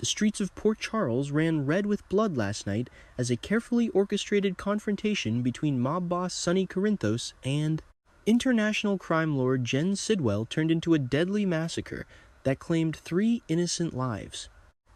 The streets of Port Charles ran red with blood last night as a carefully orchestrated confrontation between mob boss Sonny Corinthos and international crime lord Jen Sidwell turned into a deadly massacre that claimed 3 innocent lives.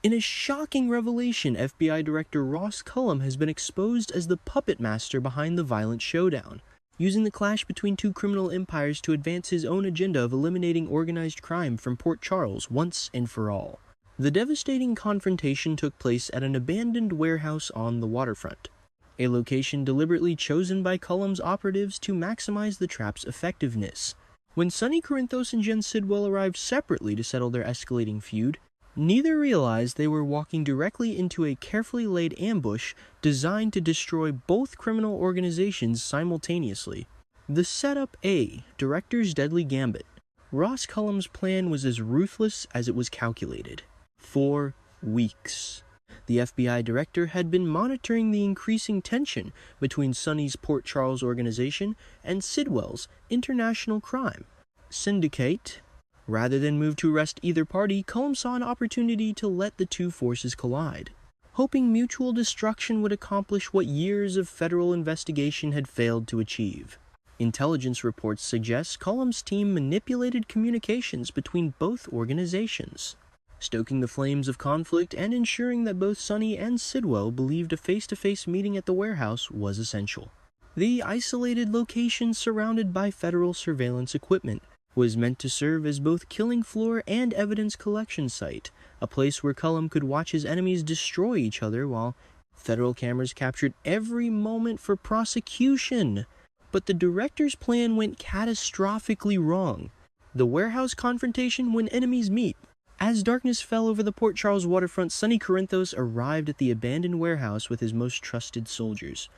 In a shocking revelation, FBI Director Ross Cullum has been exposed as the puppet master behind the violent showdown, using the clash between 2 criminal empires to advance his own agenda of eliminating organized crime from Port Charles once and for all. The devastating confrontation took place at an abandoned warehouse on the waterfront, a location deliberately chosen by Cullum's operatives to maximize the trap's effectiveness. When Sonny Corinthos and Jen Sidwell arrived separately to settle their escalating feud, neither realized they were walking directly into a carefully laid ambush designed to destroy both criminal organizations simultaneously. The Setup A, Director's Deadly Gambit. Ross Cullum's plan was as ruthless as it was calculated. 4 weeks. The FBI director had been monitoring the increasing tension between Sonny's Port Charles organization and Sidwell's international crime syndicate. Rather than move to arrest either party, Cullum saw an opportunity to let the 2 forces collide, hoping mutual destruction would accomplish what years of federal investigation had failed to achieve. Intelligence reports suggest Cullum's team manipulated communications between both organizations, stoking the flames of conflict and ensuring that both Sonny and Sidwell believed a face-to-face meeting at the warehouse was essential. The isolated location surrounded by federal surveillance equipment was meant to serve as both killing floor and evidence collection site, a place where Cullum could watch his enemies destroy each other while federal cameras captured every moment for prosecution. But the director's plan went catastrophically wrong. The warehouse confrontation when enemies meet. As darkness fell over the Port Charles waterfront, Sonny Corinthos arrived at the abandoned warehouse with his most trusted soldiers.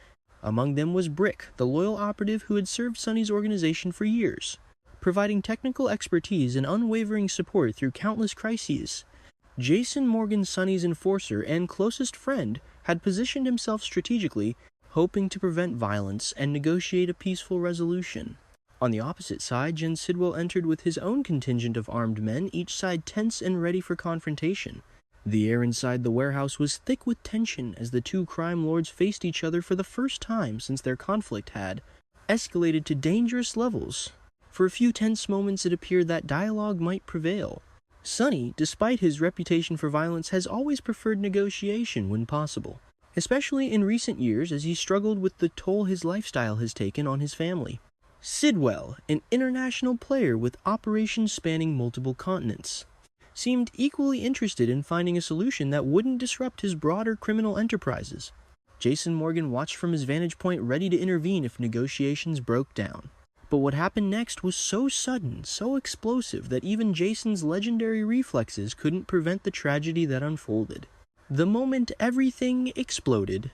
Among them was Brick, the loyal operative who had served Sonny's organization for years, providing technical expertise and unwavering support through countless crises. Jason Morgan, Sonny's enforcer and closest friend, had positioned himself strategically, hoping to prevent violence and negotiate a peaceful resolution. On the opposite side, Jen Sidwell entered with his own contingent of armed men, each side tense and ready for confrontation. The air inside the warehouse was thick with tension as the 2 crime lords faced each other for the first time since their conflict had escalated to dangerous levels. For a few tense moments it appeared that dialogue might prevail. Sonny, despite his reputation for violence, has always preferred negotiation when possible, especially in recent years as he struggled with the toll his lifestyle has taken on his family. Sidwell, an international player with operations spanning multiple continents, seemed equally interested in finding a solution that wouldn't disrupt his broader criminal enterprises. Jason Morgan watched from his vantage point, ready to intervene if negotiations broke down. But what happened next was so sudden, so explosive, that even Jason's legendary reflexes couldn't prevent the tragedy that unfolded. The moment everything exploded.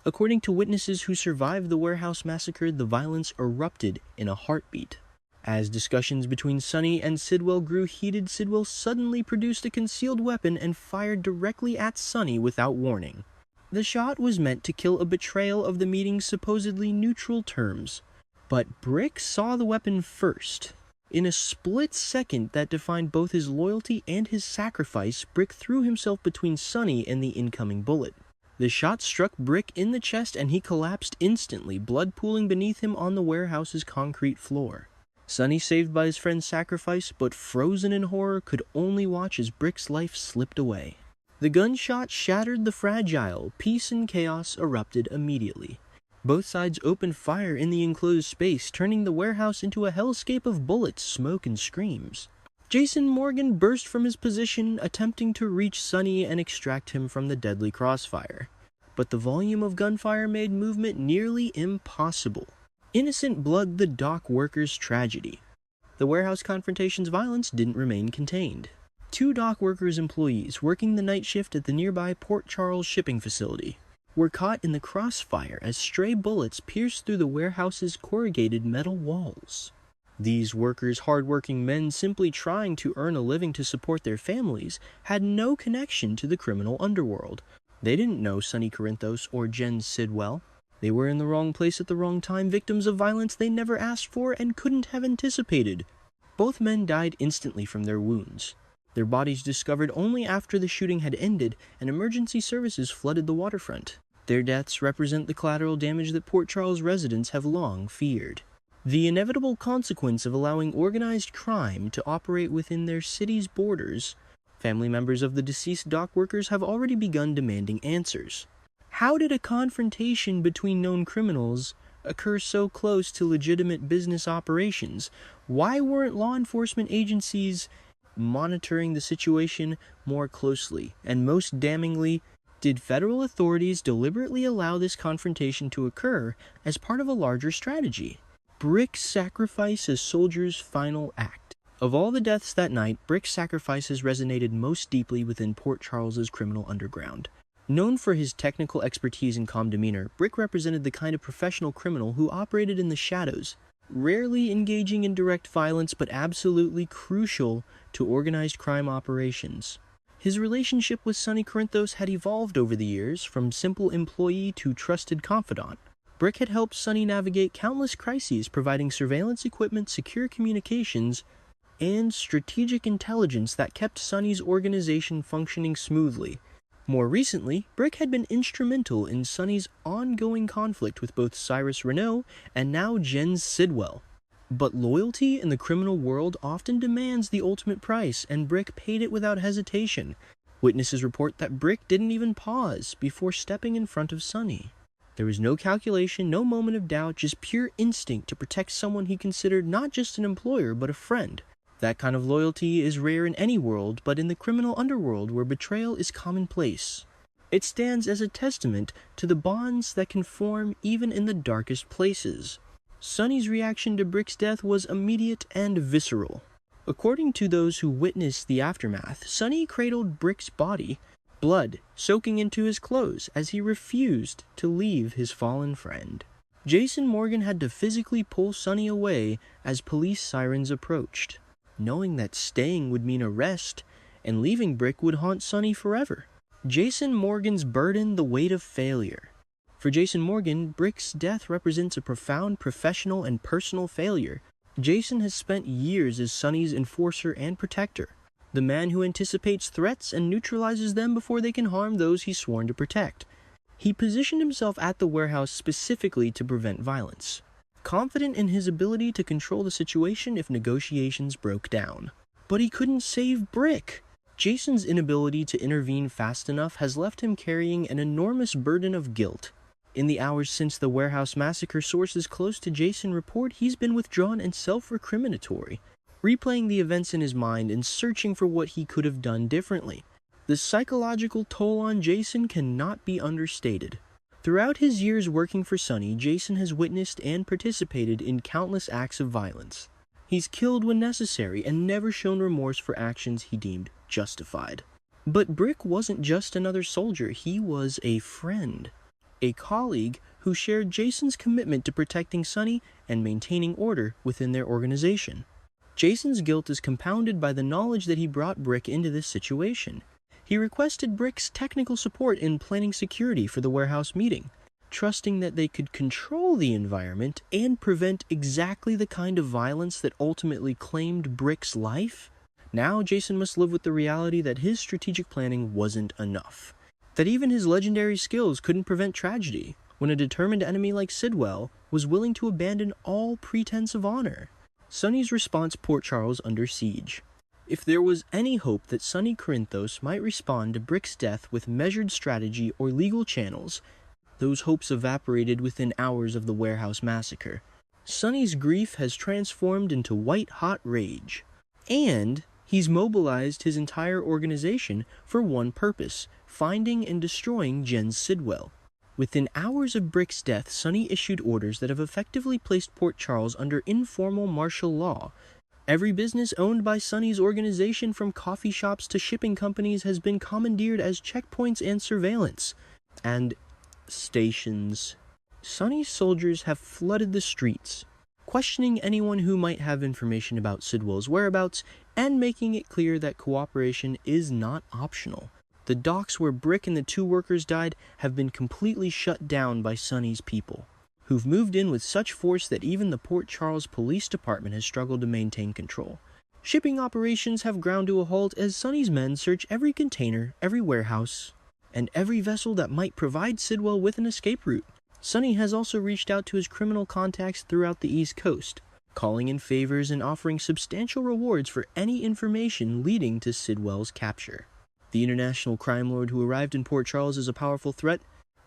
According to witnesses who survived the warehouse massacre, the violence erupted in a heartbeat. As discussions between Sonny and Sidwell grew heated, Sidwell suddenly produced a concealed weapon and fired directly at Sonny without warning. The shot was meant to kill a betrayal of the meeting's supposedly neutral terms, but Brick saw the weapon first. In a split second that defined both his loyalty and his sacrifice, Brick threw himself between Sonny and the incoming bullet. The shot struck Brick in the chest and he collapsed instantly, blood pooling beneath him on the warehouse's concrete floor. Sonny, saved by his friend's sacrifice, but frozen in horror, could only watch as Brick's life slipped away. The gunshot shattered the fragile. Peace and chaos erupted immediately. Both sides opened fire in the enclosed space, turning the warehouse into a hellscape of bullets, smoke, and screams. Jason Morgan burst from his position, attempting to reach Sonny and extract him from the deadly crossfire. But the volume of gunfire made movement nearly impossible. Innocent blood, the dock workers' tragedy. The warehouse confrontation's violence didn't remain contained. 2 dock workers' employees working the night shift at the nearby Port Charles shipping facility were caught in the crossfire as stray bullets pierced through the warehouse's corrugated metal walls. These workers, hard-working men simply trying to earn a living to support their families, had no connection to the criminal underworld. They didn't know Sonny Corinthos or Jen Sidwell. They were in the wrong place at the wrong time, victims of violence they never asked for and couldn't have anticipated. Both men died instantly from their wounds. their bodies discovered only after the shooting had ended and emergency services flooded the waterfront. Their deaths represent the collateral damage that Port Charles residents have long feared. The inevitable consequence of allowing organized crime to operate within their city's borders. Family members of the deceased dock workers have already begun demanding answers. How did a confrontation between known criminals occur so close to legitimate business operations? Why weren't law enforcement agencies monitoring the situation more closely? And most damningly, did federal authorities deliberately allow this confrontation to occur as part of a larger strategy? Brick's sacrifice as soldier's final act. Of all the deaths that night, Brick's sacrifices resonated most deeply within Port Charles's criminal underground. Known for his technical expertise and calm demeanor, Brick represented the kind of professional criminal who operated in the shadows, rarely engaging in direct violence but absolutely crucial to organized crime operations. His relationship with Sonny Corinthos had evolved over the years, from simple employee to trusted confidant. Brick had helped Sonny navigate countless crises, providing surveillance equipment, secure communications, and strategic intelligence that kept Sonny's organization functioning smoothly. More recently, Brick had been instrumental in Sonny's ongoing conflict with both Cyrus Renault and now Jens Sidwell. But loyalty in the criminal world often demands the ultimate price, and Brick paid it without hesitation. Witnesses report that Brick didn't even pause before stepping in front of Sonny. There was no calculation, no moment of doubt, just pure instinct to protect someone he considered not just an employer but a friend. That kind of loyalty is rare in any world, but in the criminal underworld where betrayal is commonplace. It stands as a testament to the bonds that can form even in the darkest places. Sonny's reaction to Brick's death was immediate and visceral. According to those who witnessed the aftermath, Sonny cradled Brick's body, blood soaking into his clothes as he refused to leave his fallen friend. Jason Morgan had to physically pull Sonny away as police sirens approached, knowing that staying would mean arrest and leaving Brick would haunt Sonny forever. Jason Morgan's burden, the weight of failure. For Jason Morgan, Brick's death represents a profound professional and personal failure. Jason has spent years as Sonny's enforcer and protector, the man who anticipates threats and neutralizes them before they can harm those he's sworn to protect. He positioned himself at the warehouse specifically to prevent violence, confident in his ability to control the situation if negotiations broke down. But he couldn't save Brick. Jason's inability to intervene fast enough has left him carrying an enormous burden of guilt. In the hours since the warehouse massacre, sources close to Jason report he's been withdrawn and self-recriminatory, replaying the events in his mind and searching for what he could have done differently. The psychological toll on Jason cannot be understated. Throughout his years working for Sonny, Jason has witnessed and participated in countless acts of violence. He's killed when necessary and never shown remorse for actions he deemed justified. But Brick wasn't just another soldier, he was a friend, a colleague who shared Jason's commitment to protecting Sonny and maintaining order within their organization. Jason's guilt is compounded by the knowledge that he brought Brick into this situation. He requested Brick's technical support in planning security for the warehouse meeting, trusting that they could control the environment and prevent exactly the kind of violence that ultimately claimed Brick's life. Now Jason must live with the reality that his strategic planning wasn't enough, that even his legendary skills couldn't prevent tragedy when a determined enemy like Sidwell was willing to abandon all pretense of honor. Sonny's response: Port Charles under siege. If there was any hope that Sonny Corinthos might respond to Brick's death with measured strategy or legal channels, those hopes evaporated within hours of the warehouse massacre. Sonny's grief has transformed into white-hot rage, and he's mobilized his entire organization for one purpose: finding and destroying Jens Sidwell. Within hours of Brick's death, Sonny issued orders that have effectively placed Port Charles under informal martial law. Every business owned by Sonny's organization, from coffee shops to shipping companies, has been commandeered as checkpoints and surveillance and stations. Sonny's soldiers have flooded the streets, questioning anyone who might have information about Sidwell's whereabouts and making it clear that cooperation is not optional. The docks where Brick and the two workers died have been completely shut down by Sonny's people, who've moved in with such force that even the Port Charles Police Department has struggled to maintain control. Shipping operations have ground to a halt as Sonny's men search every container, every warehouse, and every vessel that might provide Sidwell with an escape route. Sonny has also reached out to his criminal contacts throughout the East Coast, calling in favors and offering substantial rewards for any information leading to Sidwell's capture. The international crime lord who arrived in Port Charles as a powerful threat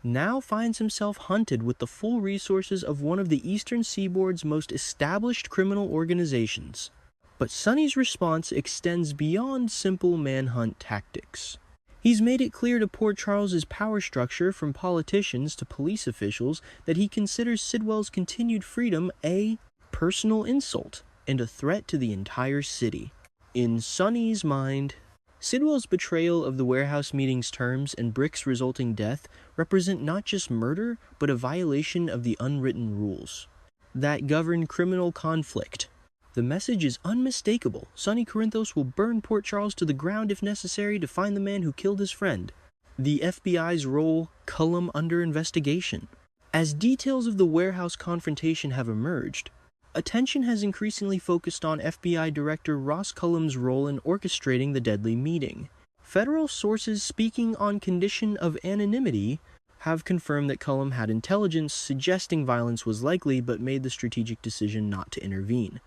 now finds himself hunted with the full resources of one of the eastern seaboard's most established criminal organizations. But Sonny's response extends beyond simple manhunt tactics. He's made it clear to Port Charles's power structure, from politicians to police officials, that he considers Sidwell's continued freedom a personal insult and a threat to the entire city. In Sonny's mind, Sidwell's betrayal of the warehouse meeting's terms and Brick's resulting death represent not just murder, but a violation of the unwritten rules that govern criminal conflict. The message is unmistakable. Sonny Corinthos will burn Port Charles to the ground if necessary to find the man who killed his friend. The FBI's role, Cullum under investigation. As details of the warehouse confrontation have emerged, attention has increasingly focused on FBI Director Ross Cullum's role in orchestrating the deadly meeting. Federal sources speaking on condition of anonymity have confirmed that Cullum had intelligence suggesting violence was likely, but made the strategic decision not to intervene,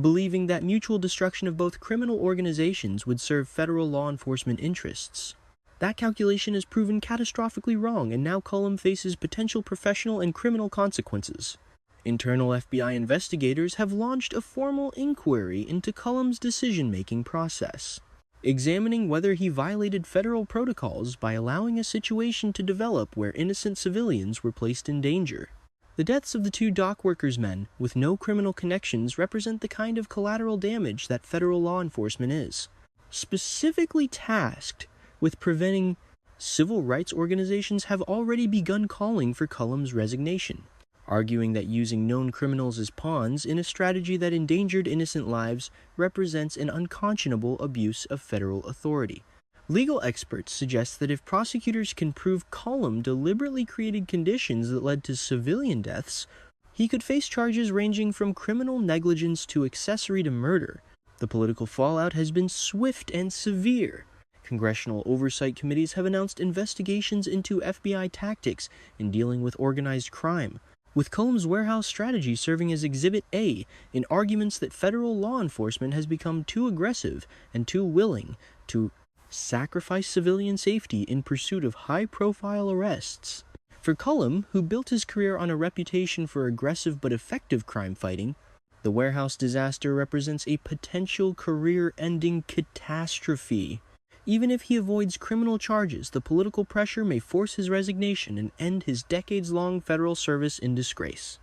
believing that mutual destruction of both criminal organizations would serve federal law enforcement interests. That calculation has proven catastrophically wrong, and now Cullum faces potential professional and criminal consequences. Internal FBI investigators have launched a formal inquiry into Cullum's decision-making process, examining whether he violated federal protocols by allowing a situation to develop where innocent civilians were placed in danger. The deaths of the two dockworkers' men, with no criminal connections, represent the kind of collateral damage that federal law enforcement is specifically tasked with preventing. Civil rights organizations have already begun calling for Cullum's resignation, arguing that using known criminals as pawns in a strategy that endangered innocent lives represents an unconscionable abuse of federal authority. Legal experts suggest that if prosecutors can prove Cullum deliberately created conditions that led to civilian deaths, he could face charges ranging from criminal negligence to accessory to murder. The political fallout has been swift and severe. Congressional oversight committees have announced investigations into FBI tactics in dealing with organized crime, with Cullum's warehouse strategy serving as Exhibit A in arguments that federal law enforcement has become too aggressive and too willing to sacrifice civilian safety in pursuit of high-profile arrests. For Cullum, who built his career on a reputation for aggressive but effective crime fighting, the warehouse disaster represents a potential career-ending catastrophe. Even if he avoids criminal charges, the political pressure may force his resignation and end his decades-long federal service in disgrace.